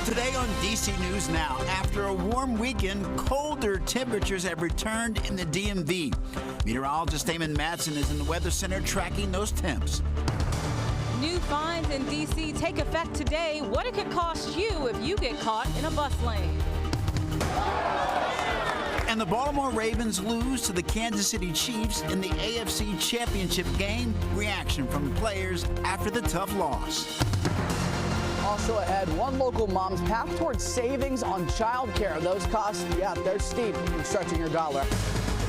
Today on DC News Now, after a warm weekend, colder temperatures have returned in the DMV. Meteorologist Damon Madsen is in the Weather Center tracking those temps. New fines in D.C. take effect today. What it could cost you if you get caught in a bus lane. And the Baltimore Ravens lose to the Kansas City Chiefs in the AFC Championship game. Reaction from players after the tough loss. Also ahead, one local mom's path towards savings on childcare. Those costs, yeah, they're steep. You're stretching your dollar.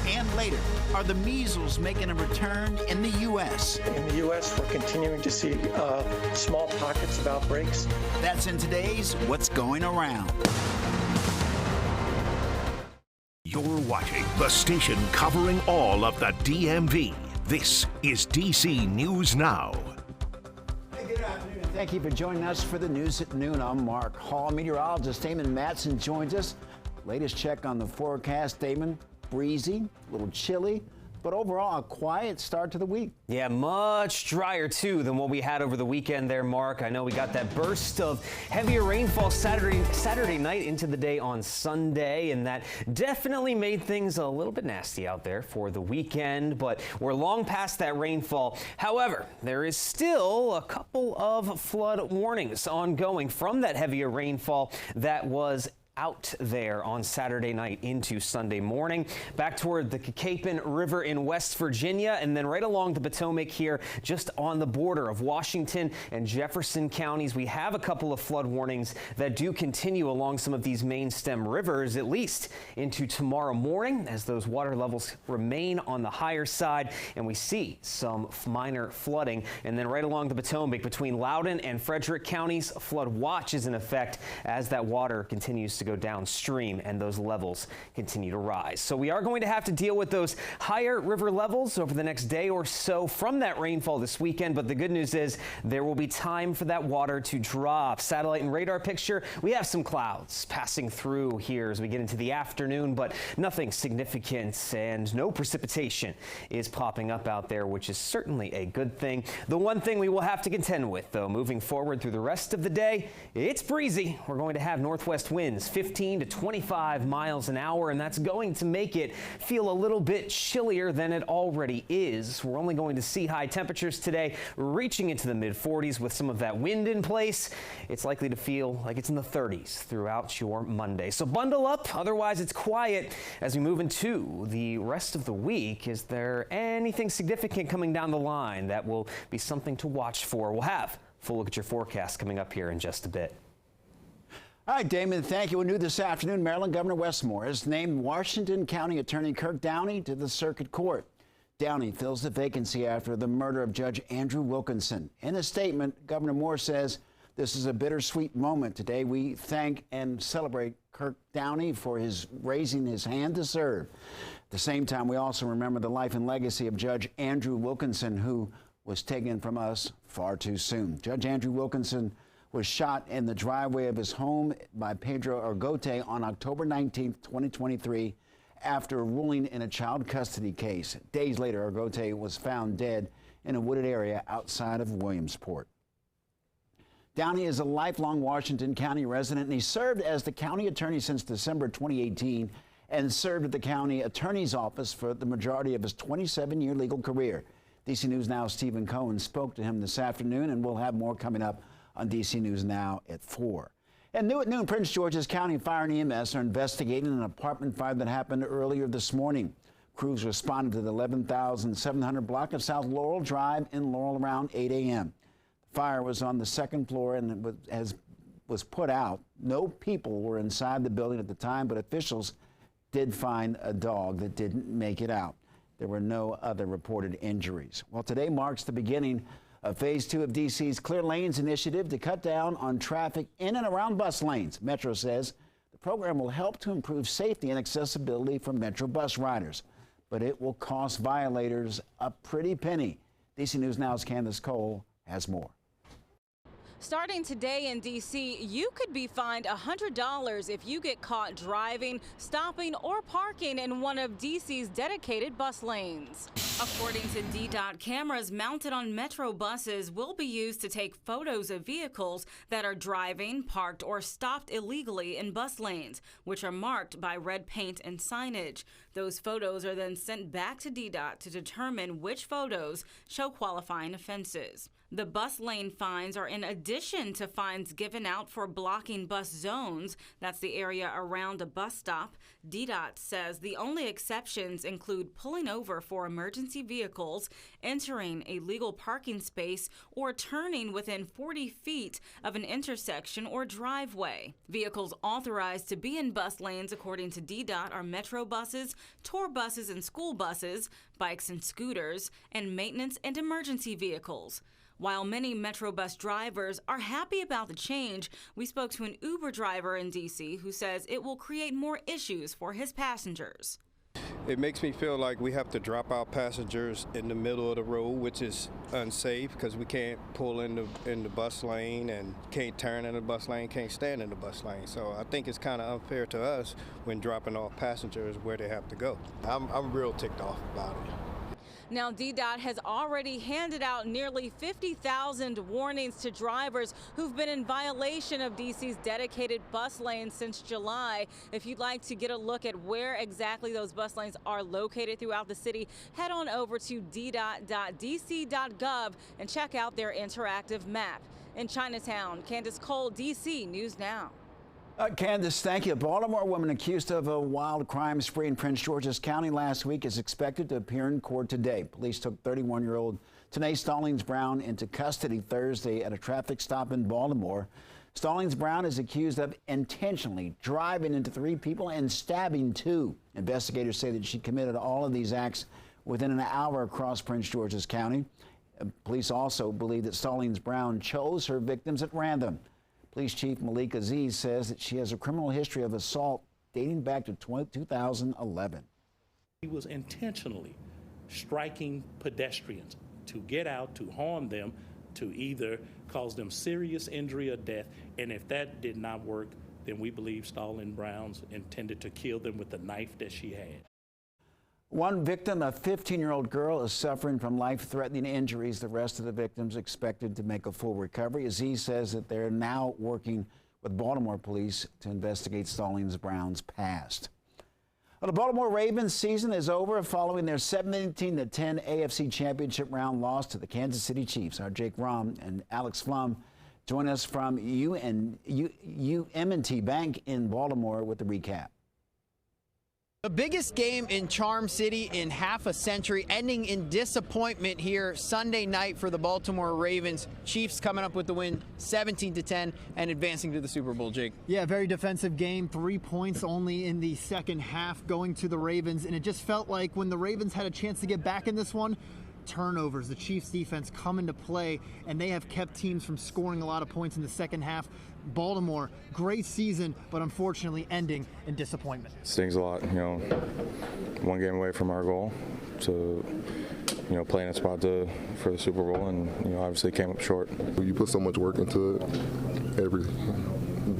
And later, are the measles making a return in the U.S.? In the U.S., we're continuing to see small pockets of outbreaks. That's in today's What's Going Around. You're watching the station covering all of the DMV. This is DC News Now. Good afternoon. Thank you for joining us for the news at noon. I'm Mark Hall. Meteorologist Damon Madsen joins us. Latest check on the forecast, Damon. Breezy, a little chilly, but overall a quiet start to the week. Yeah, much drier too than what we had over the weekend there, Mark. I know we got that burst of heavier rainfall Saturday night into the day on Sunday, and that definitely made things a little bit nasty out there for the weekend, but we're long past that rainfall. However, there is still a couple of flood warnings ongoing from that heavier rainfall that was out there on Saturday night into Sunday morning. Back toward the Capon River in West Virginia, and then right along the Potomac here, just on the border of Washington and Jefferson counties. We have a couple of flood warnings that do continue along some of these main stem rivers, at least into tomorrow morning, as those water levels remain on the higher side, and we see some minor flooding. And then right along the Potomac between Loudoun and Frederick counties, a flood watch is in effect as that water continues to go downstream and those levels continue to rise. So we are going to have to deal with those higher river levels over the next day or so from that rainfall this weekend. But the good news is there will be time for that water to drop. Satellite and radar picture, we have some clouds passing through here as we get into the afternoon, but nothing significant and no precipitation is popping up out there, which is certainly a good thing. The one thing we will have to contend with, though, moving forward through the rest of the day, it's breezy. We're going to have northwest winds 15 to 25 miles an hour, and that's going to make it feel a little bit chillier than it already is. We're only going to see high temperatures today reaching into the mid-40s with some of that wind in place. It's likely to feel like it's in the 30s throughout your Monday. So bundle up, otherwise it's quiet as we move into the rest of the week. Is there anything significant coming down the line that will be something to watch for? We'll have a full look at your forecast coming up here in just a bit. All right, Damon, thank you. New this afternoon, Maryland Governor Westmore has named Washington County Attorney Kirk Downey to the Circuit Court. Downey fills the vacancy after the murder of Judge Andrew Wilkinson. In a statement, Governor Moore says, "This is a bittersweet moment. Today we thank and celebrate Kirk Downey for his raising his hand to serve. At the same time, we also remember the life and legacy of Judge Andrew Wilkinson, who was taken from us far too soon." Judge Andrew Wilkinson was shot in the driveway of his home by Pedro Argote on October 19, 2023, after ruling in a child custody case. Days later, Argote was found dead in a wooded area outside of Williamsport. Downey is a lifelong Washington County resident, and he served as the county attorney since December 2018 and served at the county attorney's office for the majority of his 27-year legal career. DC News Now's Stephen Cohen spoke to him this afternoon, and we'll have more coming up on DC News Now at 4. And new at noon, Prince George's County Fire and EMS are investigating an apartment fire that happened earlier this morning. Crews responded to the 11,700 block of South Laurel Drive in Laurel around 8 a.m. The fire was on the second floor and was put out. No people were inside the building at the time, but officials did find a dog that didn't make it out. There were no other reported injuries. Well, today marks the beginning of Phase 2 of DC's Clear Lanes initiative to cut down on traffic in and around bus lanes. Metro says the program will help to improve safety and accessibility for Metro bus riders, but it will cost violators a pretty penny. DC News Now's Candace Cole has more. Starting today in D.C., you could be fined $100 if you get caught driving, stopping, or parking in one of D.C.'s dedicated bus lanes. According to DDOT, cameras mounted on Metro buses will be used to take photos of vehicles that are driving, parked, or stopped illegally in bus lanes, which are marked by red paint and signage. Those photos are then sent back to DDOT to determine which photos show qualifying offenses. The bus lane fines are in addition to fines given out for blocking bus zones. That's the area around a bus stop. DDOT says the only exceptions include pulling over for emergency vehicles, entering a legal parking space, or turning within 40 feet of an intersection or driveway. Vehicles authorized to be in bus lanes, according to DDOT, are Metro buses, tour buses and school buses, bikes and scooters, and maintenance and emergency vehicles. While many Metro bus drivers are happy about the change, we spoke to an Uber driver in D.C. who says it will create more issues for his passengers. It makes me feel like we have to drop our passengers in the middle of the road, which is unsafe because we can't pull in the bus lane and can't turn in the bus lane, can't stand in the bus lane. So I think it's kind of unfair to us when dropping off passengers where they have to go. I'm real ticked off about it. Now, DDOT has already handed out nearly 50,000 warnings to drivers who've been in violation of D.C.'s dedicated bus lanes since July. If you'd like to get a look at where exactly those bus lanes are located throughout the city, head on over to ddot.dc.gov and check out their interactive map. In Chinatown, Candace Cole, D.C. News Now. Candace, thank you. A Baltimore woman accused of a wild crime spree in Prince George's County last week is expected to appear in court today. Police took 31-year-old Tanae Stallings Brown into custody Thursday at a traffic stop in Baltimore. Stallings Brown is accused of intentionally driving into 3 people and stabbing 2. Investigators say that she committed all of these acts within an hour across Prince George's County. Police also believe that Stallings Brown chose her victims at random. Police Chief Malik Aziz says that she has a criminal history of assault dating back to 2011. He was intentionally striking pedestrians to get out, to harm them, to either cause them serious injury or death. And if that did not work, then we believe Stallings Brown intended to kill them with the knife that she had. One victim, a 15-year-old girl, is suffering from life-threatening injuries. The rest of the victims expected to make a full recovery. Aziz says that they're now working with Baltimore police to investigate Stallings Brown's past. Well, the Baltimore Ravens season is over following their 17-10 AFC Championship round loss to the Kansas City Chiefs. Our Jake Rom and Alex Flum join us from M&T Bank in Baltimore with the recap. The biggest game in Charm City in half a century, ending in disappointment here Sunday night for the Baltimore Ravens. Chiefs coming up with the win 17-10 and advancing to the Super Bowl, Jake. Yeah, very defensive game. 3 points only in the second half going to the Ravens. And it just felt like when the Ravens had a chance to get back in this one, turnovers, the Chiefs defense come into play, and they have kept teams from scoring a lot of points in the second half. Baltimore, great season, but unfortunately ending in disappointment. Stings a lot, one game away from our goal to, play in a spot for the Super Bowl, and, obviously came up short. You put so much work into it every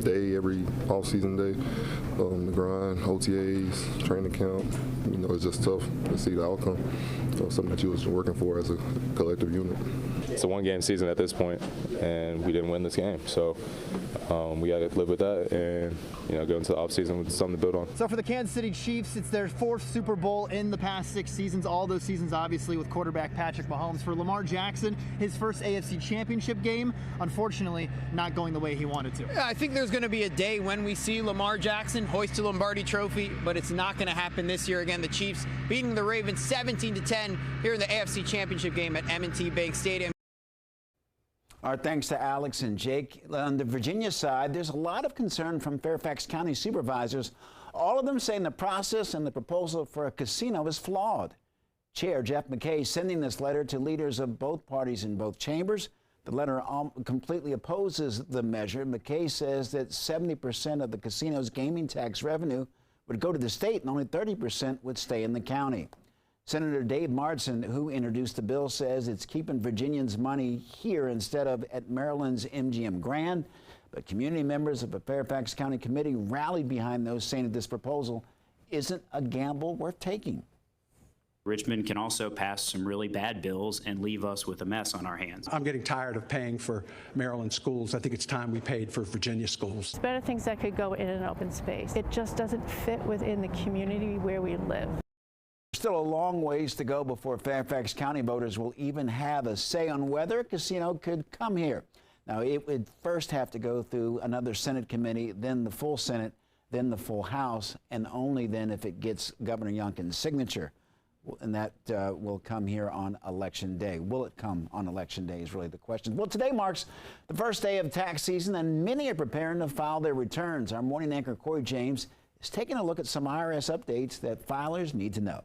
day, every off-season day, the grind, OTAs, training camp, it's just tough to see the outcome of something that you was working for as a collective unit. It's a one-game season at this point, and we didn't win this game, so we got to live with that and go into the offseason with something to build on. So for the Kansas City Chiefs, it's their 4th Super Bowl in the past 6 seasons, all those seasons obviously with quarterback Patrick Mahomes. For Lamar Jackson, his first AFC Championship game, unfortunately not going the way he wanted to. Yeah, I think there's going to be a day when we see Lamar Jackson hoist the Lombardi Trophy, but it's not going to happen this year. Again, the Chiefs beating the Ravens 17-10 here in the AFC Championship game at M&T Bank Stadium. Our thanks to Alex and Jake. On the Virginia side, there's a lot of concern from Fairfax County supervisors, all of them saying the process and the proposal for a casino is flawed. Chair Jeff McKay sending this letter to leaders of both parties in both chambers. The letter completely opposes the measure. McKay says that 70% of the casino's gaming tax revenue would go to the state and only 30% would stay in the county. Senator Dave Martin, who introduced the bill, says it's keeping Virginians' money here instead of at Maryland's MGM Grand. But community members of the Fairfax County Committee rallied behind those, saying that this proposal isn't a gamble worth taking. Richmond can also pass some really bad bills and leave us with a mess on our hands. I'm getting tired of paying for Maryland schools. I think it's time we paid for Virginia schools. There's better things that could go in an open space. It just doesn't fit within the community where we live. Still a long ways to go before Fairfax County voters will even have a say on whether a casino could come here. Now, it would first have to go through another Senate committee, then the full Senate, then the full House, and only then if it gets Governor Youngkin's signature. And that will come here on Election Day. Will it come on Election Day is really the question. Well, today marks the first day of tax season, and many are preparing to file their returns. Our morning anchor, Corey James, is taking a look at some IRS updates that filers need to know.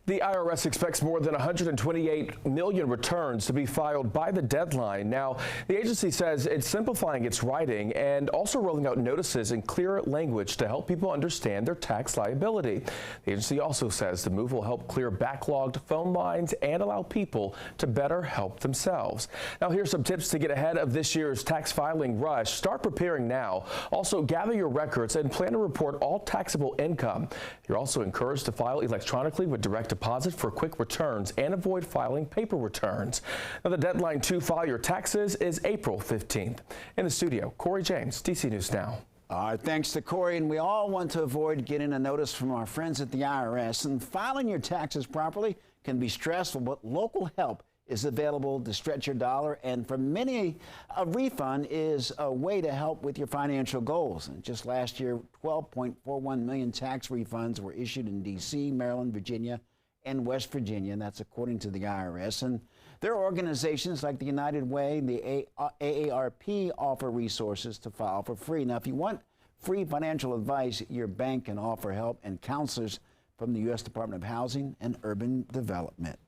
The IRS expects more than 128 million returns to be filed by the deadline. Now, the agency says it's simplifying its writing and also rolling out notices in clearer language to help people understand their tax liability. The agency also says the move will help clear backlogged phone lines and allow people to better help themselves. Now, here's some tips to get ahead of this year's tax filing rush. Start preparing now. Also, gather your records and plan to report all taxable income. You're also encouraged to file electronically with direct deposit for quick returns and avoid filing paper returns. Now, the deadline to file your taxes is April 15th. In the studio, Corey James, DC News Now. All right, thanks to Corey. And we all want to avoid getting a notice from our friends at the IRS. And filing your taxes properly can be stressful, but local help is available to stretch your dollar. And for many, a refund is a way to help with your financial goals. And just last year, 12.41 million tax refunds were issued in D.C., Maryland, Virginia, and West Virginia, and that's according to the IRS. And there are organizations like the United Way, the AARP offer resources to file for free. Now, if you want free financial advice, your bank can offer help and counselors from the U.S. Department of Housing and Urban Development.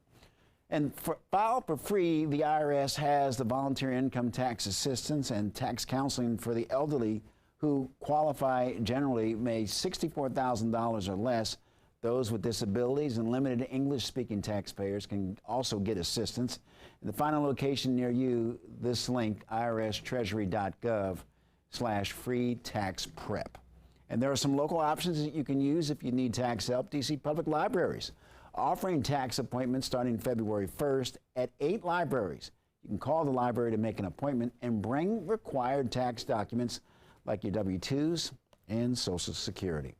And for file for free, the IRS has the volunteer income tax assistance and tax counseling for the elderly who qualify generally make $64,000 or less. Those with disabilities and limited English-speaking taxpayers can also get assistance. In the final location near you, this link, irstreasury.gov/free tax prep. And there are some local options that you can use if you need tax help. DC Public Libraries offering tax appointments starting February 1st at 8 libraries. You can call the library to make an appointment and bring required tax documents like your W-2s and Social Security.